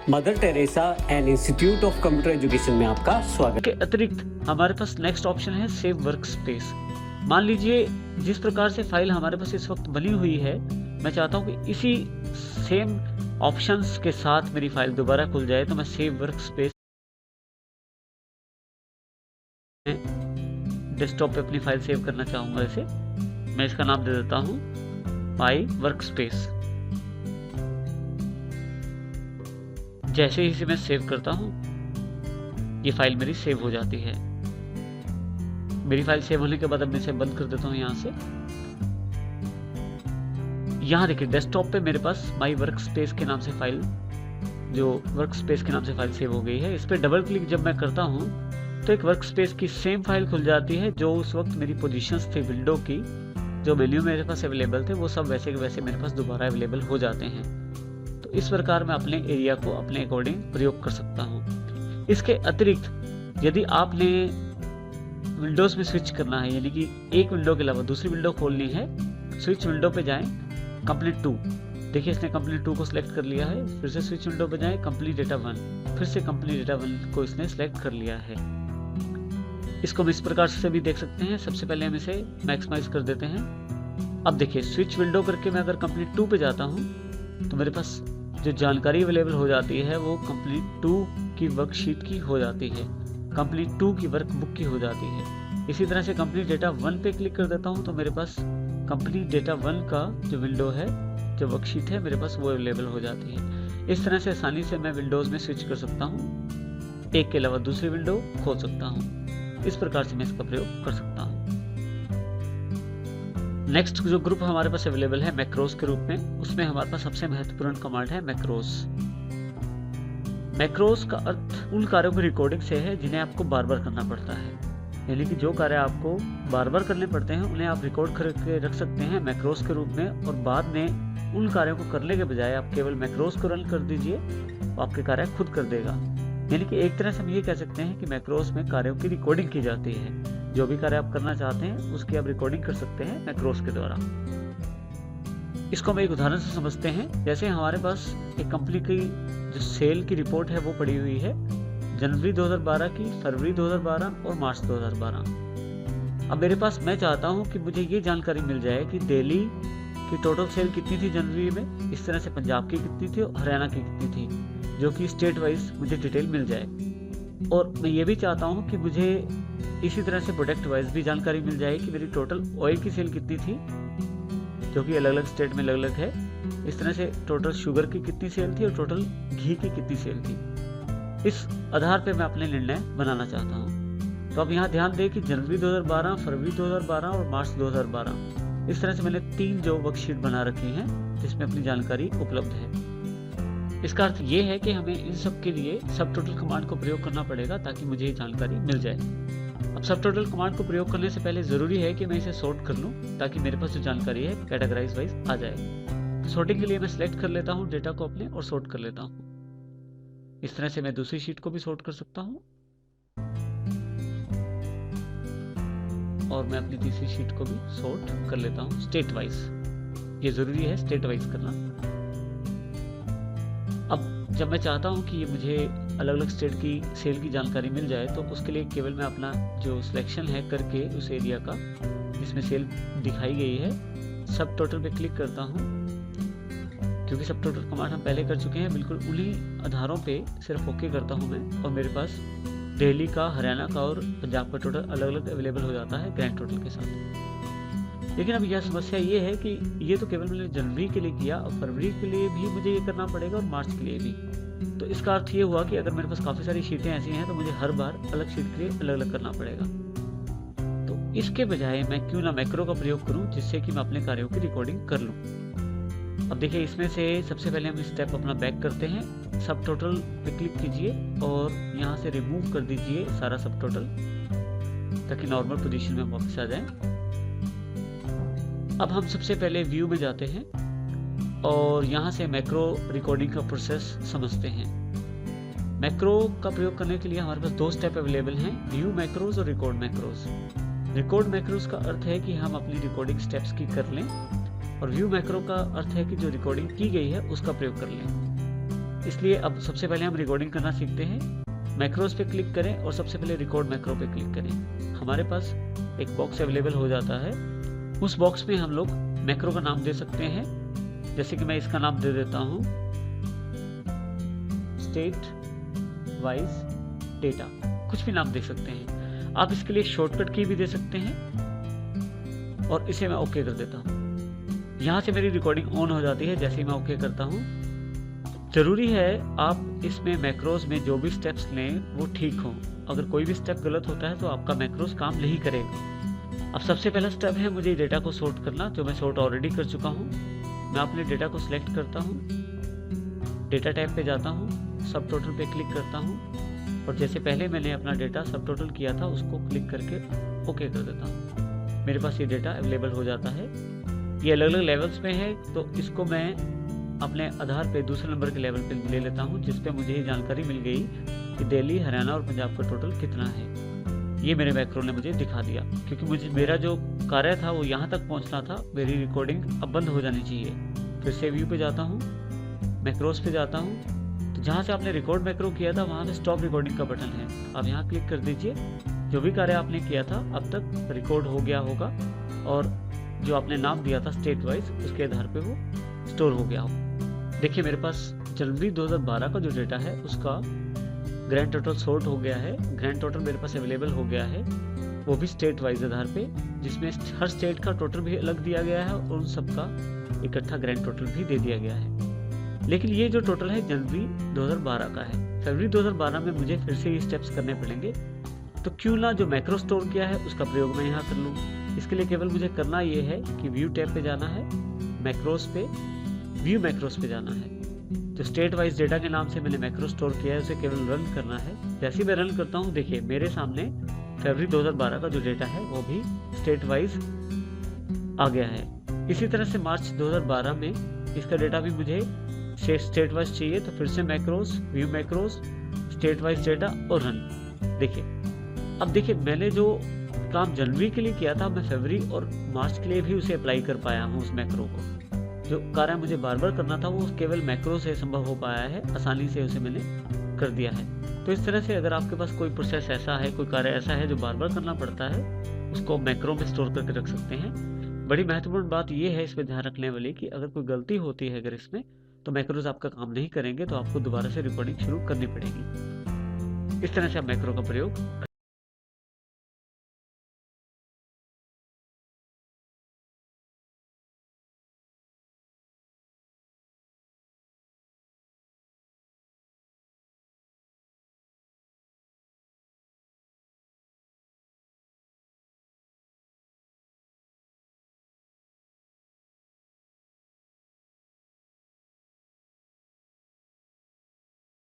Mother Teresa and institute of computer education में आपका स्वागत। के अतिरिक्त हमारे पास नेक्स्ट ऑप्शन है सेव वर्क स्पेस। मान लीजिए जिस प्रकार से फाइल हमारे पास इस वक्त बनी हुई है, मैं चाहता हूं कि इसी सेम ऑप्शंस के साथ मेरी फाइल दोबारा खुल जाए, तो मैं सेव वर्क स्पेस डेस्कटॉप पे अपनी फाइल सेव करना चाहूंगा। इसे मैं इसका नाम दे देता हूं माई वर्क स्पेस। जैसे ही इसे मैं सेव करता हूं, ये फाइल मेरी सेव हो जाती है। मेरी फाइल सेव होने के बाद अब मैं इसे बंद कर देता हूं यहां से। यहां देखिए डेस्कटॉप पे मेरे पास माई वर्क स्पेस के नाम से फाइल, जो वर्क स्पेस के नाम से फाइल सेव हो गई है। इस पर डबल क्लिक जब मैं करता हूं तो एक वर्क स्पेस की सेम फाइल खुल जाती है, जो उस वक्त मेरी पोजीशंस थी विंडो की, जो मेन्यू मेरे पास अवेलेबल थे, वो सब वैसे के वैसे मेरे पास दोबारा अवेलेबल हो जाते हैं। तो इस प्रकार मैं अपने एरिया को अपने अकॉर्डिंग प्रयोग कर सकता हूँ। इसके अतिरिक्त यदि आपने विंडोज में स्विच करना है, यानी कि एक विंडो के अलावा दूसरी विंडो खोलनी है, स्विच विंडो पे जाएं, कंप्लीट टू, देखिए इसने कंप्लीट 2 को सिलेक्ट कर लिया है। फिर से स्विच विंडो पे जाएं, कंप्लीट डेटा 1, फिर से कंप्लीट डेटा 1 को इसने सिलेक्ट कर लिया है। इसको हम इस प्रकार से भी देख सकते हैं। सबसे पहले हम इसे मैक्सिमाइज कर देते हैं। अब देखिए स्विच विंडो करके मैं अगर कंप्लीट 2 पे जाता हूँ तो मेरे पास जो जानकारी अवेलेबल हो जाती है वो कंप्लीट 2 की वर्कशीट की हो जाती है, कंप्लीट 2 की वर्कबुक की हो जाती है। इसी तरह से कंप्लीट डेटा 1 पे क्लिक कर देता हूँ तो मेरे पास कंप्लीट डेटा 1 का जो विंडो है, जो वर्कशीट है, मेरे पास वो अवेलेबल हो जाती है। इस तरह से आसानी से मैं विंडोज में स्विच कर सकता हूँ, एक के अलावा दूसरी विंडो खोल सकता हूँ। इस प्रकार से मैं इसका प्रयोग कर सकता हूँ। नेक्स्ट जो ग्रुप हमारे पास अवेलेबल है मैक्रोस के रूप में, उसमें हमारे पास सबसे महत्वपूर्ण कमांड है मैक्रोस। मैक्रोस का अर्थ उन कार्यों की रिकॉर्डिंग से है जिन्हें आपको बार बार करना पड़ता है, यानी कि जो कार्य आपको बार बार करने पड़ते हैं उन्हें आप रिकॉर्ड करके रख सकते हैं मैक्रोस के रूप में, और बाद में उन कार्यों को करने के बजाय आप केवल मैक्रोस को रन कर दीजिए, आपके कार्य खुद कर देगा। यानी कि एक तरह से हम ये कह सकते हैं कि मैक्रोस में कार्यों की रिकॉर्डिंग की जाती है। जो भी कार्य आप करना चाहते हैं उसकी आप रिकॉर्डिंग कर सकते हैं मैक्रोस के द्वारा। इसको हम एक उदाहरण से समझते हैं। जैसे हमारे पास एक कंपनी की जो सेल की रिपोर्ट है वो पड़ी हुई है, जनवरी 2012 की, फरवरी 2012 और मार्च 2012। अब मेरे पास, मैं चाहता हूं कि मुझे ये जानकारी मिल जाए कि दिल्ली की टोटल सेल कितनी थी जनवरी में, इस तरह से पंजाब की कितनी थी और हरियाणा की कितनी थी, जो कि स्टेट वाइज मुझे डिटेल मिल जाए। और मैं ये भी चाहता हूँ कि मुझे इसी तरह से प्रोडक्ट वाइज भी जानकारी मिल जाए कि मेरी टोटल ऑयल की सेल कितनी थी, जो कि अलग अलग स्टेट में अलग अलग है। इस तरह से टोटल शुगर की कितनी सेल थी और टोटल घी की कितनी सेल थी। इस आधार पे मैं अपने निर्णय बनाना चाहता हूँ। तो अब यहाँ ध्यान दें कि जनवरी 2012, फरवरी 2012 और मार्च 2012, इस तरह से मैंने 3 जो वर्कशीट बना रखी हैं जिसमें अपनी जानकारी उपलब्ध है। इसका अर्थ ये है कि हमें इन सब के लिए सब टोटल कमांड को प्रयोग करना पड़ेगा ताकि मुझे ये जानकारी मिल जाए। अब सब टोटल कमांड को प्रयोग करने से पहले ज़रूरी है कि मैं इसे सॉर्ट कर लूँ ताकि मेरे पास जो जानकारी है कैटेगराइज वाइज आ जाए। सॉर्टिंग के लिए मैं सिलेक्ट कर लेता हूँ डेटा को अपने और सॉर्ट कर लेता हूँ। इस तरह से मैं दूसरी शीट को भी सॉर्ट कर सकता हूँ और मैं अपनी तीसरी शीट को भी सॉर्ट कर लेता हूँ स्टेट वाइज। ये ज़रूरी है स्टेट वाइज करना। अब जब मैं चाहता हूं कि ये मुझे अलग अलग स्टेट की सेल की जानकारी मिल जाए, तो उसके लिए केवल मैं अपना जो सिलेक्शन है करके उस एरिया का जिसमें सेल दिखाई गई है, सब टोटल पे क्लिक करता हूं। क्योंकि सब टोटल कमांड हम पहले कर चुके हैं, बिल्कुल उन्हीं आधारों पे सिर्फ ओके करता हूं मैं, और मेरे पास दिल्ली का, हरियाणा का और पंजाब का टोटल अलग अलग अवेलेबल हो जाता है ग्रैंड टोटल के साथ। लेकिन अब यह समस्या ये है कि ये तो केवल मैंने जनवरी के लिए किया, और फरवरी के लिए भी मुझे ये करना पड़ेगा और मार्च के लिए भी। तो इसका अर्थ ये हुआ कि अगर मेरे पास काफ़ी सारी शीटें ऐसी हैं तो मुझे हर बार अलग शीट के लिए अलग अलग करना पड़ेगा। तो इसके बजाय मैं क्यों ना मैक्रो का प्रयोग करूं, जिससे कि मैं अपने कार्यों की रिकॉर्डिंग कर लूं। अब देखिए इसमें से सबसे पहले हम स्टेप अपना बैक करते हैं। सब टोटल पे क्लिक कीजिए और यहाँ से रिमूव कर दीजिए सारा सब टोटल, ताकि नॉर्मल पोजीशन में वापस आ जाए। अब हम सबसे पहले व्यू में जाते हैं और यहाँ से मैक्रो रिकॉर्डिंग का प्रोसेस समझते हैं। मैक्रो का प्रयोग करने के लिए हमारे पास 2 स्टेप अवेलेबल हैं, व्यू मैक्रोज और रिकॉर्ड मैक्रोज। रिकॉर्ड मैक्रोज का अर्थ है कि हम अपनी रिकॉर्डिंग स्टेप्स की कर लें, और व्यू मैक्रो का अर्थ है कि जो रिकॉर्डिंग की गई है उसका प्रयोग कर लें। इसलिए अब सबसे पहले हम रिकॉर्डिंग करना सीखते हैं। मैक्रोस पे क्लिक करें और सबसे पहले रिकॉर्ड मैक्रो पे क्लिक करें। हमारे पास एक बॉक्स अवेलेबल हो जाता है। उस बॉक्स में हम लोग मैक्रो का नाम दे सकते हैं। जैसे कि मैं इसका नाम दे देता हूँ स्टेट वाइज डेटा, कुछ भी नाम दे सकते हैं आप। इसके लिए शॉर्टकट की भी दे सकते हैं और इसे मैं ओके कर देता हूँ। यहाँ से मेरी रिकॉर्डिंग ऑन हो जाती है जैसे ही मैं ओके करता हूँ। ज़रूरी है आप इसमें मैक्रोस में जो भी स्टेप्स लें वो ठीक हों। अगर कोई भी स्टेप गलत होता है तो आपका मैक्रोस काम नहीं करेगा। अब सबसे पहला स्टेप है मुझे डेटा को सॉर्ट करना, जो मैं सॉर्ट ऑलरेडी कर चुका हूँ। मैं अपने डेटा को सिलेक्ट करता हूँ, डेटा टैब पे जाता हूँ, सब टोटल पे क्लिक करता हूँ और जैसे पहले मैंने अपना डेटा सब टोटल किया था उसको क्लिक करके ओके कर देता हूँ। मेरे पास ये डेटा अवेलेबल हो जाता है। ये अलग अलग लेवल्स में है, तो इसको मैं अपने आधार पे दूसरे नंबर के लेवल पे ले लेता हूँ, जिस पे मुझे ये जानकारी मिल गई कि दिल्ली, हरियाणा और पंजाब का टोटल कितना है। ये मेरे मैक्रो ने मुझे दिखा दिया, क्योंकि मेरा जो कार्य था वो यहाँ तक पहुँचना था। मेरी रिकॉर्डिंग अब बंद हो जानी चाहिए। फिर से व्यू पे जाता हूँ, मैक्रोस पे जाता हूँ, तो जहाँ से आपने रिकॉर्ड मैक्रो किया था वहाँ पे स्टॉप रिकॉर्डिंग का बटन है। आप यहाँ क्लिक कर दीजिए। जो भी कार्य आपने किया था अब तक रिकॉर्ड हो गया होगा और जो आपने नाम दिया था स्टेट वाइज उसके आधार पे वो स्टोर हो गया हो। देखिए मेरे पास जनवरी 2012 का जो डेटा है उसका ग्रैंड टोटल सॉर्ट हो गया है। ग्रैंड टोटल मेरे पास अवेलेबल हो गया है, वो भी स्टेट वाइज आधार पे, जिसमें हर स्टेट का टोटल भी अलग दिया गया है और उन सबका इकट्ठा ग्रैंड टोटल भी दे दिया गया है। लेकिन ये जो टोटल है जनवरी 2012 का है। फरवरी 2012 में मुझे फिर से ये स्टेप्स करने पड़ेंगे, तो क्यों ना जो मैक्रो स्टोर किया है उसका प्रयोग मैं यहाँ कर लूँ। इसके लिए केवल मुझे करना ये है कि व्यू टैब पे जाना है, मैक्रोस पे, व्यू मैक्रोस पे जाना है। जो स्टेट वाइज डेटा के नाम से मैंने मैक्रो स्टोर किया है उसे केवल रन करना है। जैसे ही मैं रन करता हूँ, देखिए मेरे सामने फरवरी 2012 का जो डेटा है वो भी स्टेट वाइज आ गया है। इसी तरह से मार्च 2012 में इसका डेटा भी मुझे स्टेट वाइज चाहिए, तो फिर से macros, view macros, state wise data और रन। देखिए अब देखिए मैंने जो काम जनवरी के लिए किया था मैं फरवरी और मार्च के लिए भी उसे अप्लाई कर पाया हूँ। उस मैक्रो को जो कार्य मुझे बार बार करना था वो केवल मैक्रो से संभव हो पाया है, आसानी से उसे मैंने कर दिया है। तो इस तरह से अगर आपके पास कोई प्रोसेस ऐसा है, कोई कार्य ऐसा है जो बार बार करना पड़ता है, उसको मैक्रो में स्टोर करके रख सकते हैं। बड़ी महत्वपूर्ण बात यह है इसमें ध्यान रखने वाली कि अगर कोई गलती होती है अगर इसमें, तो मैक्रोज आपका काम नहीं करेंगे, तो आपको दोबारा से रिकॉर्डिंग शुरू करनी पड़ेगी। इस तरह से आप मैक्रो का प्रयोग